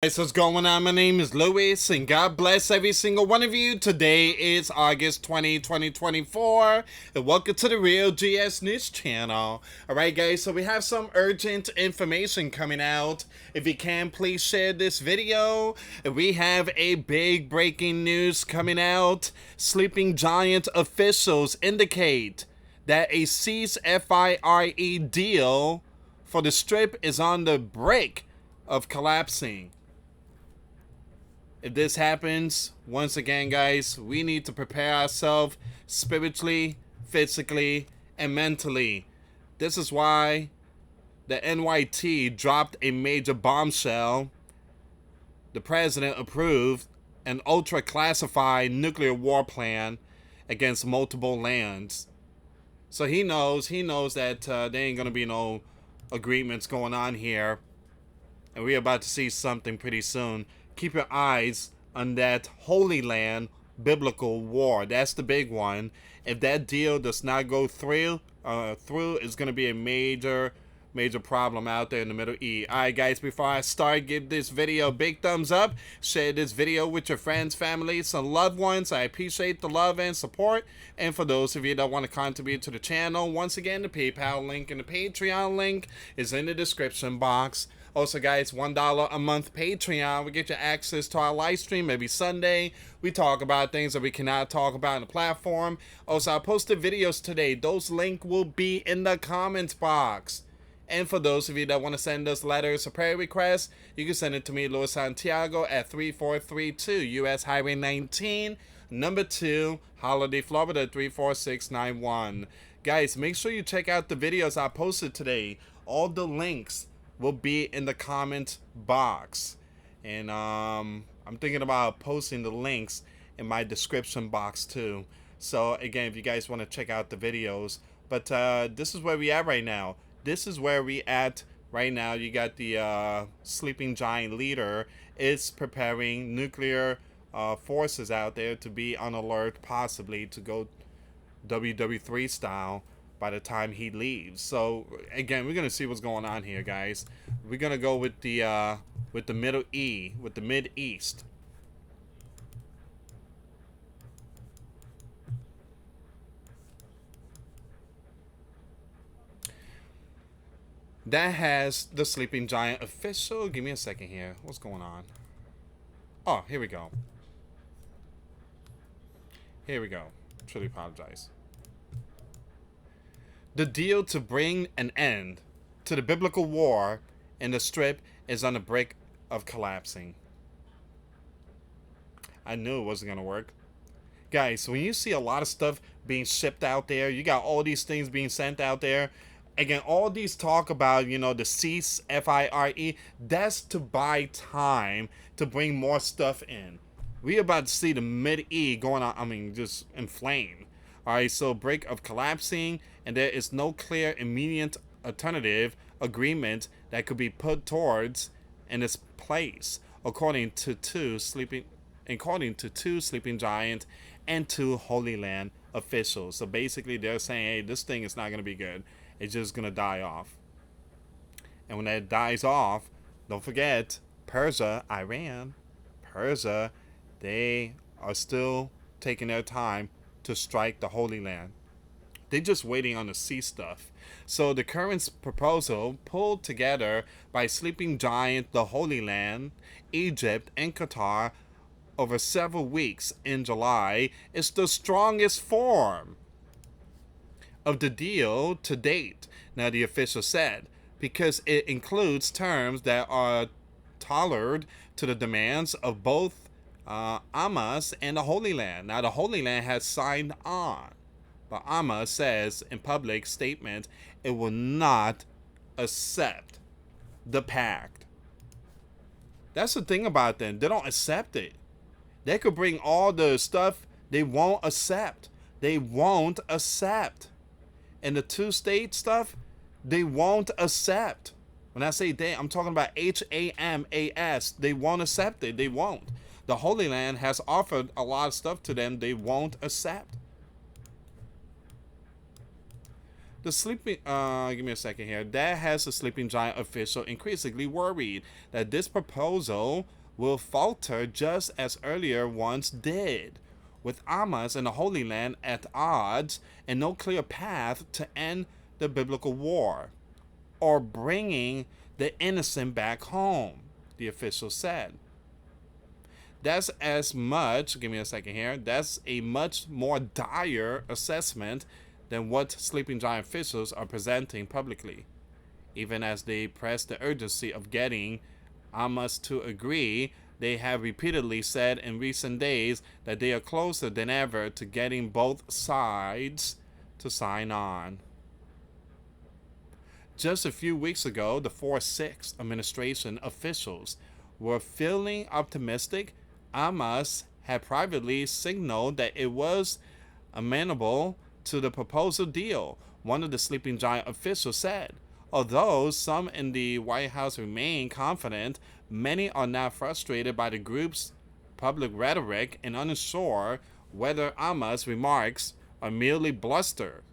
Guys, what's going on? My name is Louis, and God bless every single one of you. Today is August 20, 2024, and welcome to the Real GS News Channel. Alright guys, so we have some urgent information coming out. If you can, please share this video. We have a big breaking news coming out. Sleeping Giant officials indicate that a ceasefire deal for the strip is on the brink of collapsing. If this happens, once again, guys, we need to prepare ourselves spiritually, physically, and mentally. This is why the NYT dropped a major bombshell. The president approved an ultra-classified nuclear war plan against multiple lands. So he knows that there ain't going to be no agreements going on here. And we're about to see something pretty soon. Keep your eyes on that Holy Land biblical war. That's the big one. If that deal does not go through, it's going to be a major problem out there in the Middle East. Alright guys, before I start, give this video a big thumbs up. Share this video with your friends, families, and loved ones. I appreciate the love and support. And for those of you that want to contribute to the channel, once again, the PayPal link and the Patreon link is in the description box. Also guys, $1 a month Patreon will get you access to our live stream every Sunday. We talk about things that we cannot talk about on the platform. Also, I posted videos today. Those links will be in the comments box. And for those of you that want to send us letters or prayer requests, you can send it to me, US Santiago, at 3432 US Highway 19, number 2, Holiday, Florida, 34691. Guys, make sure you check out the videos I posted today. All the links will be in the comment box. And I'm thinking about posting the links in my description box too. So again, if you guys want to check out the videos. But this is where we at right now. This is where we at right now. You got the Sleeping Giant leader is preparing nuclear forces out there to be on alert, possibly to go WW3 style by the time he leaves. So again, we're gonna see what's going on here, guys. We're gonna go with the Mid East. That has the Sleeping Giant official. Give me a second here. What's going on? Oh, here we go. Here we go. Truly apologize. The deal to bring an end to the biblical war in the strip is on the brink of collapsing. I knew it wasn't going to work. Guys, when you see a lot of stuff being shipped out there, you got all these things being sent out there. Again, all these talk about, the ceasefire, that's to buy time to bring more stuff in. We're about to see the Mid-East going on, just inflamed. Alright, so brink of collapsing, and there is no clear immediate alternative agreement that could be put towards in its place, according to two sleeping giant and 2 Holy Land officials. So basically they're saying, hey, this thing is not going to be good. It's just going to die off. And when that dies off, don't forget, Persia, Iran, they are still taking their time to strike the Holy Land. They're just waiting on the sea stuff. So the current proposal, pulled together by Sleeping Giant, the Holy Land, Egypt, and Qatar over several weeks in July, is the strongest form of the deal to date. Now the official said, because it includes terms that are tailored to the demands of both Hamas and the Holy Land. Now the Holy Land has signed on, but Hamas says in public statement it will not accept the pact. That's the thing about them. They don't accept it. They could bring all the stuff, they won't accept. They won't accept. And the two-state stuff, they won't accept. When I say they, I'm talking about HAMAS. They won't accept it. They won't. The Holy Land has offered a lot of stuff to them they won't accept. The sleeping, give me a second here. That has the sleeping giant official increasingly worried that this proposal will falter just as earlier ones did, with Hamas and the Holy Land at odds and no clear path to end the biblical war or bringing the innocent back home, the official said. That's as much, give me a second here, that's a much more dire assessment than what sleeping giant officials are presenting publicly, even as they press the urgency of getting Hamas to agree. They have repeatedly said in recent days that they are closer than ever to getting both sides to sign on. Just a few weeks ago, the 4-6 administration officials were feeling optimistic. Hamas had privately signaled that it was amenable to the proposal deal, one of the sleeping giant officials said. Although some in the White House remain confident, many are now frustrated by the group's public rhetoric and unsure whether Hamas' remarks are merely bluster,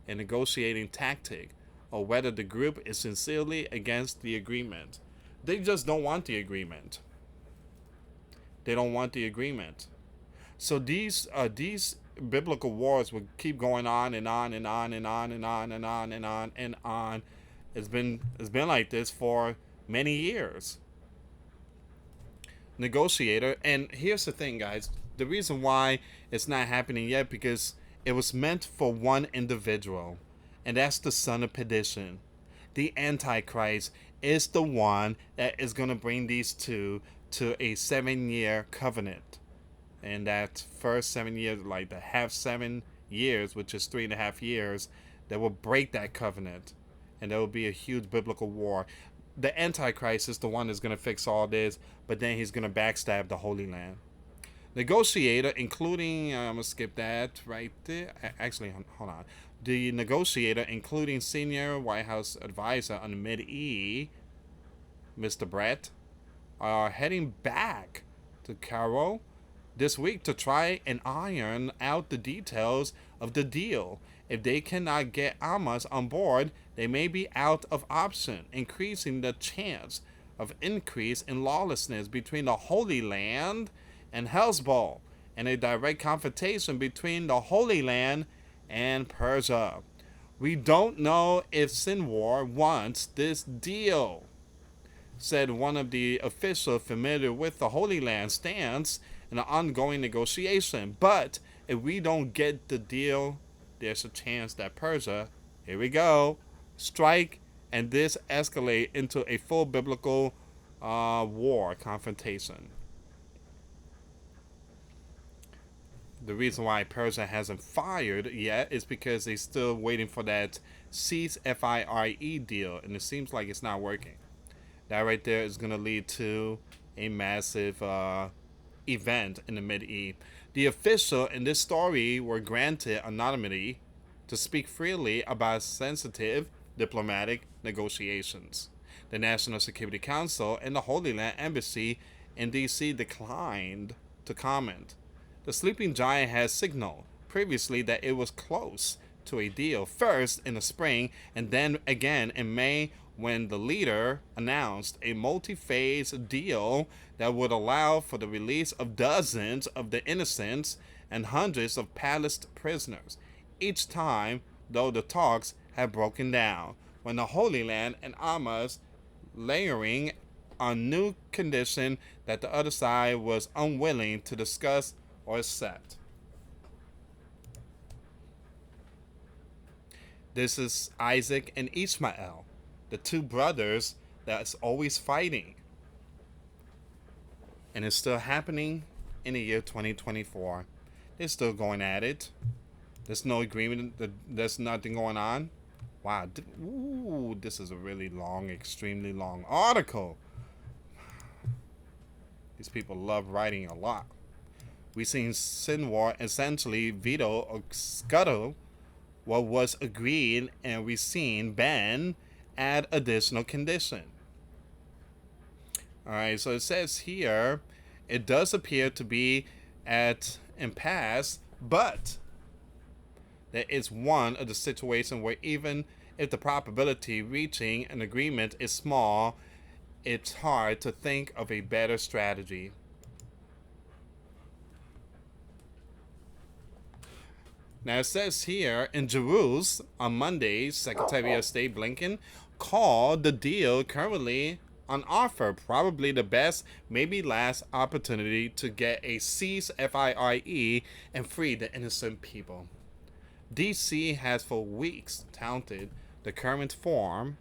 a negotiating tactic, or whether the group is sincerely against the agreement. They just don't want the agreement. They don't want the agreement. So these biblical wars will keep going on and on and on and on and on and on and on and on. It's been like this for many years. Negotiator, and here's the thing, guys. The reason why it's not happening yet because it was meant for one individual, and that's the son of perdition. The Antichrist is the one that is going to bring these two to a 7-year covenant. And that first 7 years, like the half 7 years, which is 3.5 years, that will break that covenant. And there will be a huge biblical war. The Antichrist is the one that's going to fix all this, but then he's going to backstab the Holy Land. Negotiator, including, I'm going to skip that right there. Actually, hold on. The negotiator, including senior White House advisor on the Mid-East, Mr. Brett, are heading back to Cairo this week to try and iron out the details of the deal. If they cannot get Hamas on board, they may be out of option, increasing the chance of increase in lawlessness between the Holy Land and Hezbollah, and a direct confrontation between the Holy Land and Persia. We don't know if Sinwar wants this deal, said one of the officials familiar with the Holy Land stance in the ongoing negotiation. But if we don't get the deal, there's a chance that Persia, here we go, strike and this escalate into a full biblical war confrontation. The reason why Persia hasn't fired yet is because they're still waiting for that Ceasefire deal, and it seems like it's not working. That right there is going to lead to a massive event in the Mid-East. The official in this story were granted anonymity to speak freely about sensitive diplomatic negotiations. The National Security Council and the Holy Land Embassy in D.C. declined to comment. The sleeping giant has signaled previously that it was close to a deal, first in the spring and then again in May, when the leader announced a multi-phase deal that would allow for the release of dozens of the innocents and hundreds of Palestinian prisoners. Each time, though, the talks had broken down when the Holy Land and Hamas layering on new condition that the other side was unwilling to discuss or accept. This is Isaac and Ishmael, the two brothers that's always fighting. And it's still happening in the year 2024. They're still going at it. There's no agreement. There's nothing going on. Wow. Ooh, this is a really long, extremely long article. These people love writing a lot. We've seen Sinwar essentially veto or scuttle what was agreed, and we've seen Ben add additional condition. Alright, so it says here, it does appear to be at impasse, but that it's one of the situations where even if the probability reaching an agreement is small, it's hard to think of a better strategy. Now it says here in Jerusalem on Monday, Secretary of State Blinken called the deal currently on offer probably the best, maybe last opportunity to get a ceasefire and free the innocent people. DC has for weeks touted the current form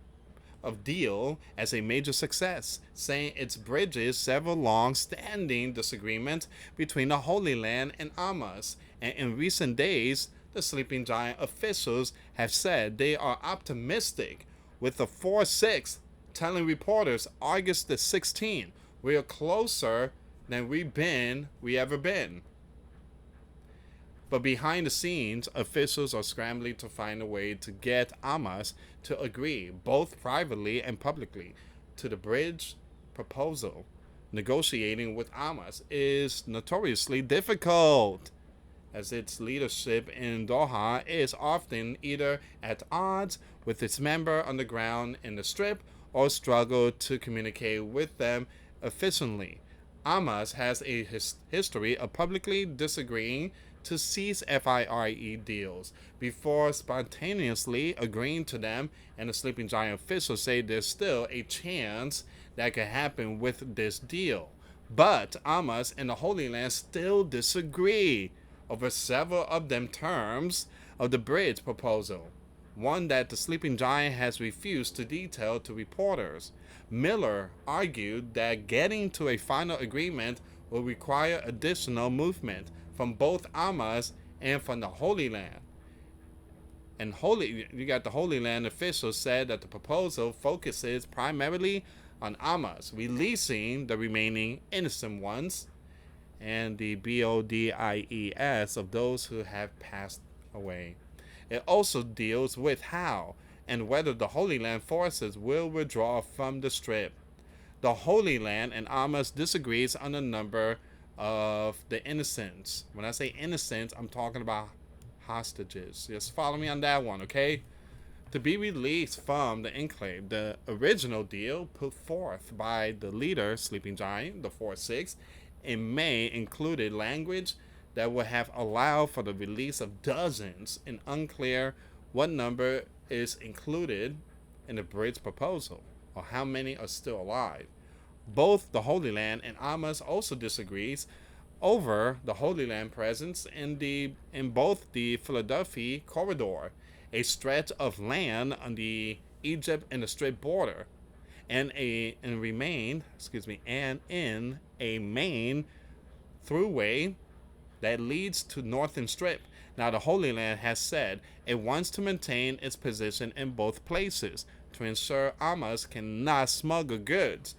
of deal as a major success, saying it bridges several long-standing disagreements between the Holy Land and Hamas. And in recent days, the sleeping giant officials have said they are optimistic, with the 4-6 telling reporters August the 16th, we are closer than we ever been. But behind the scenes, officials are scrambling to find a way to get Hamas to agree, both privately and publicly, to the bridge proposal. Negotiating with Hamas is notoriously difficult, as its leadership in Doha is often either at odds with its member on the ground in the Strip or struggle to communicate with them efficiently. Hamas has a history of publicly disagreeing to ceasefire deals before spontaneously agreeing to them, and the sleeping giant officials say there's still a chance that could happen with this deal. But Hamas and the Holy Land still disagree over several of them terms of the bridge proposal, one that the sleeping giant has refused to detail to reporters. Miller argued that getting to a final agreement will require additional movement from both Hamas and from the Holy Land. And you got the Holy Land officials said that the proposal focuses primarily on Hamas, releasing the remaining innocent ones and the BODIES of those who have passed away. It also deals with how and whether the Holy Land forces will withdraw from the Strip. The Holy Land and Hamas disagrees on the number of the innocents. When I say innocents, I'm talking about hostages. Just follow me on that one, okay? To be released from the enclave, the original deal put forth by the leader, Sleeping Giant, the 4-6, in May included language that would have allowed for the release of dozens, and unclear what number is included in the bridge proposal or how many are still alive. Both the Holy Land and Hamas also disagrees over the Holy Land presence in both the Philadelphia corridor, a stretch of land on the Egypt and the Strip border, and in a main throughway that leads to Northern Strip. Now the Holy Land has said it wants to maintain its position in both places to ensure Hamas cannot smuggle goods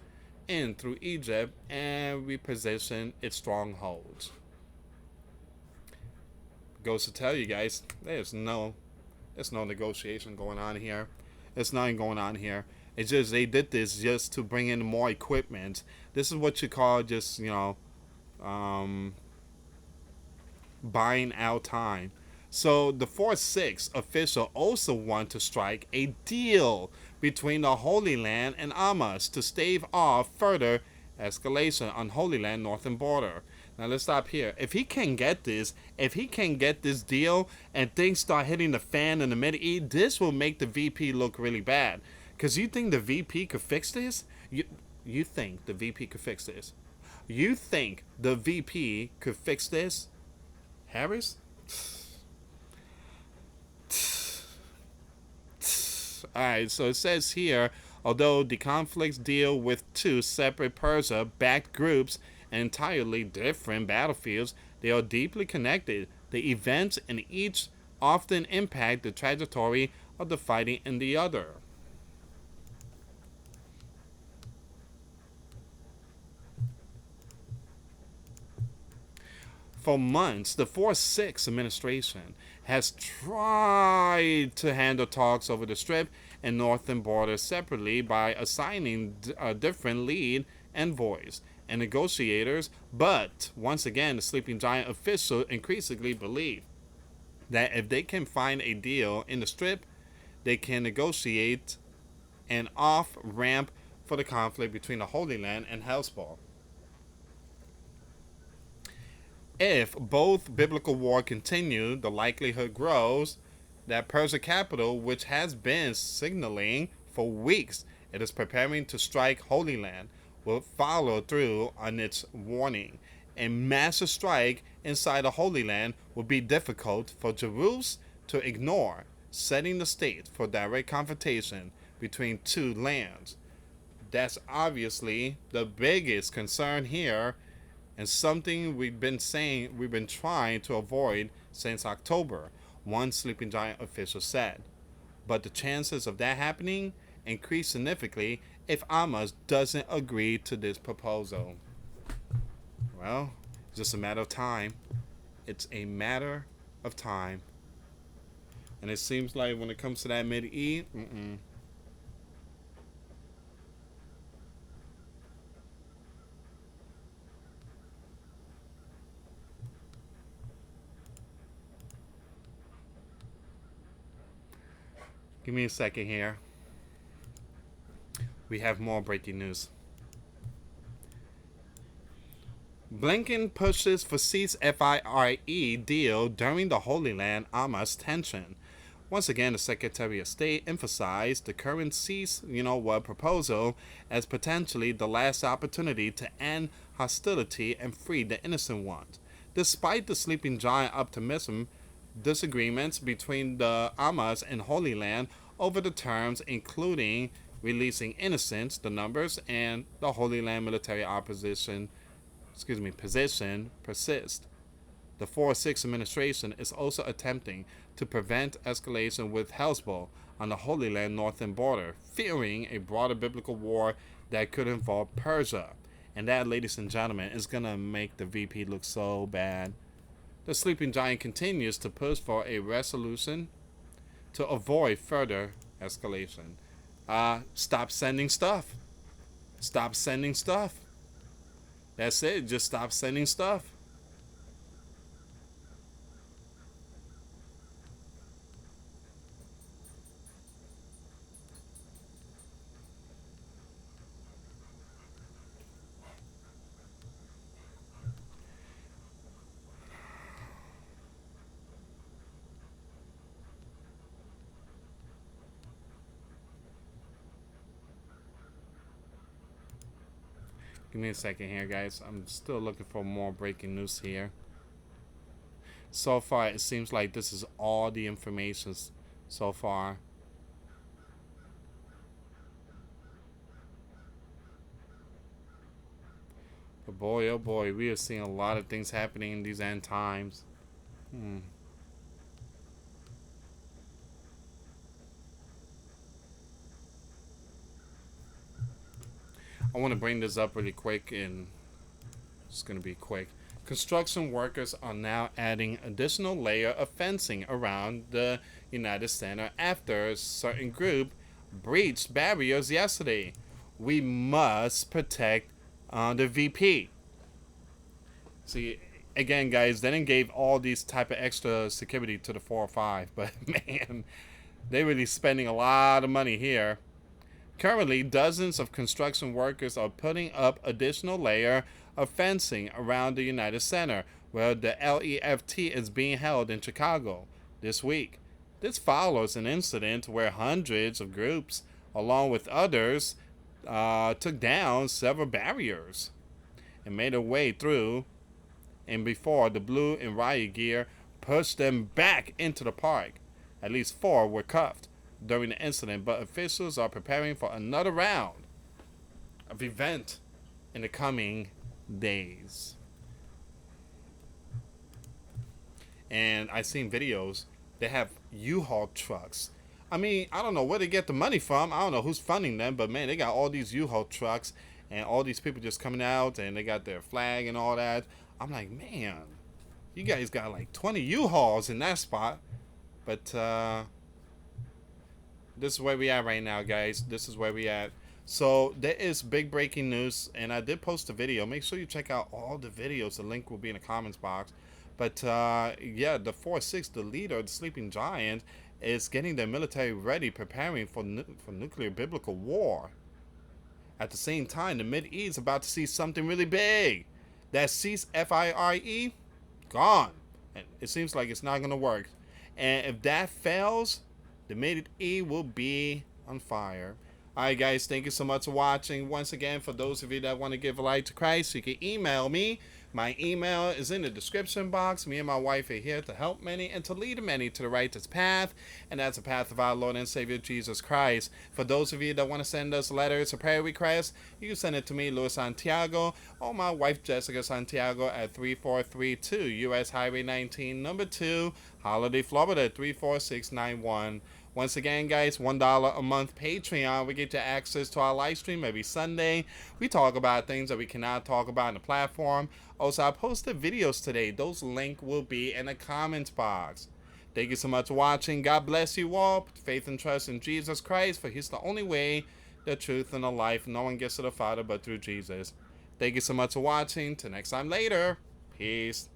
in through Egypt and reposition its strongholds. Goes to tell you guys, there's no negotiation going on here. There's nothing going on here. It's just they did this just to bring in more equipment. This is what you call just buying out time. So the 4-6 official also want to strike a deal between the Holy Land and Hamas to stave off further escalation on Holy Land northern border. Now let's stop here. If he can get this deal and things start hitting the fan in the Middle East, this will make the VP look really bad. Because you think the VP could fix this? You think the VP could fix this? You think the VP could fix this? Harris? Alright, so it says here, although the conflicts deal with two separate Persia-backed groups and entirely different battlefields, they are deeply connected. The events in each often impact the trajectory of the fighting in the other. For months, the 4-6 administration has tried to handle talks over the Strip and northern border separately by assigning different lead envoys and negotiators, but once again, the sleeping giant official increasingly believe that if they can find a deal in the Strip, they can negotiate an off ramp for the conflict between the Holy Land and Hellspawn. If both biblical war continue, the likelihood grows that Persia capital, which has been signaling for weeks it is preparing to strike Holy Land, will follow through on its warning. A massive strike inside the Holy Land would be difficult for Jerusalem to ignore, setting the stage for direct confrontation between two lands. That's obviously the biggest concern here, and something we've been trying to avoid since October, one Sleeping Giant official said. But the chances of that happening increase significantly if Hamas doesn't agree to this proposal. Well, it's just a matter of time. It's a matter of time. And it seems like when it comes to that Mid-E, give me a second here. We have more breaking news. Blinken pushes for ceasefire deal during the Holy Land Hamas tension. Once again, the Secretary of State emphasized the current proposal as potentially the last opportunity to end hostility and free the innocent ones. Despite the sleeping giant optimism, disagreements between the Hamas and Holy Land over the terms, including releasing innocents, the numbers, and the Holy Land military position persist. The 4-6 administration is also attempting to prevent escalation with Hezbollah on the Holy Land northern border, fearing a broader biblical war that could involve Persia. And that, ladies and gentlemen, is going to make the VP look so bad. The sleeping giant continues to push for a resolution to avoid further escalation. Stop sending stuff. Stop sending stuff. That's it. Just stop sending stuff. Give me a second here, guys. I'm still looking for more breaking news here. So far, it seems like this is all the information so far. But boy, oh boy, we are seeing a lot of things happening in these end times. I want to bring this up really quick, and it's going to be quick. Construction workers are now adding additional layer of fencing around the United Center after a certain group breached barriers yesterday. We must protect the VP. See, again, guys, they didn't give all these type of extra security to the 405, but man, they're really spending a lot of money here. Currently, dozens of construction workers are putting up additional layer of fencing around the United Center, where the LEFT is being held in Chicago this week. This follows an incident where hundreds of groups, along with others, took down several barriers and made their way through, and before the blue and riot gear pushed them back into the park. At least 4 were cuffed during the incident, but officials are preparing for another round of event in the coming days. And I've seen videos. They have U-Haul trucks. I mean, I don't know where they get the money from. I don't know who's funding them, but man, they got all these U-Haul trucks and all these people just coming out, and they got their flag and all that. I'm like, man, you guys got like 20 U-Hauls in that spot. But this is where we at right now, guys. This is where we at. So there is big breaking news, and I did post a video. Make sure you check out all the videos. The link will be in the comments box. But yeah, the 4-6, the leader, the sleeping giant, is getting their military ready, preparing for nuclear biblical war. At the same time, the Mid East is about to see something really big. That Ceasefire gone. And it seems like it's not gonna work. And if that fails, the Mid East will be on fire. Alright guys, thank you so much for watching. Once again, for those of you that want to give a life to Christ, you can email me. My email is in the description box. Me and my wife are here to help many and to lead many to the righteous path, and that's the path of our Lord and Savior Jesus Christ. For those of you that want to send us letters or prayer requests, you can send it to me, US Santiago, or my wife Jessica Santiago at 3432 US Highway 19, number 2, Holiday, Florida 34691. Once again, guys, $1 a month Patreon. We get you access to our live stream every Sunday. We talk about things that we cannot talk about on the platform. Also, I posted videos today. Those links will be in the comments box. Thank you so much for watching. God bless you all. Put faith and trust in Jesus Christ, for He's the only way, the truth, and the life. No one gets to the Father but through Jesus. Thank you so much for watching. Till next time later. Peace.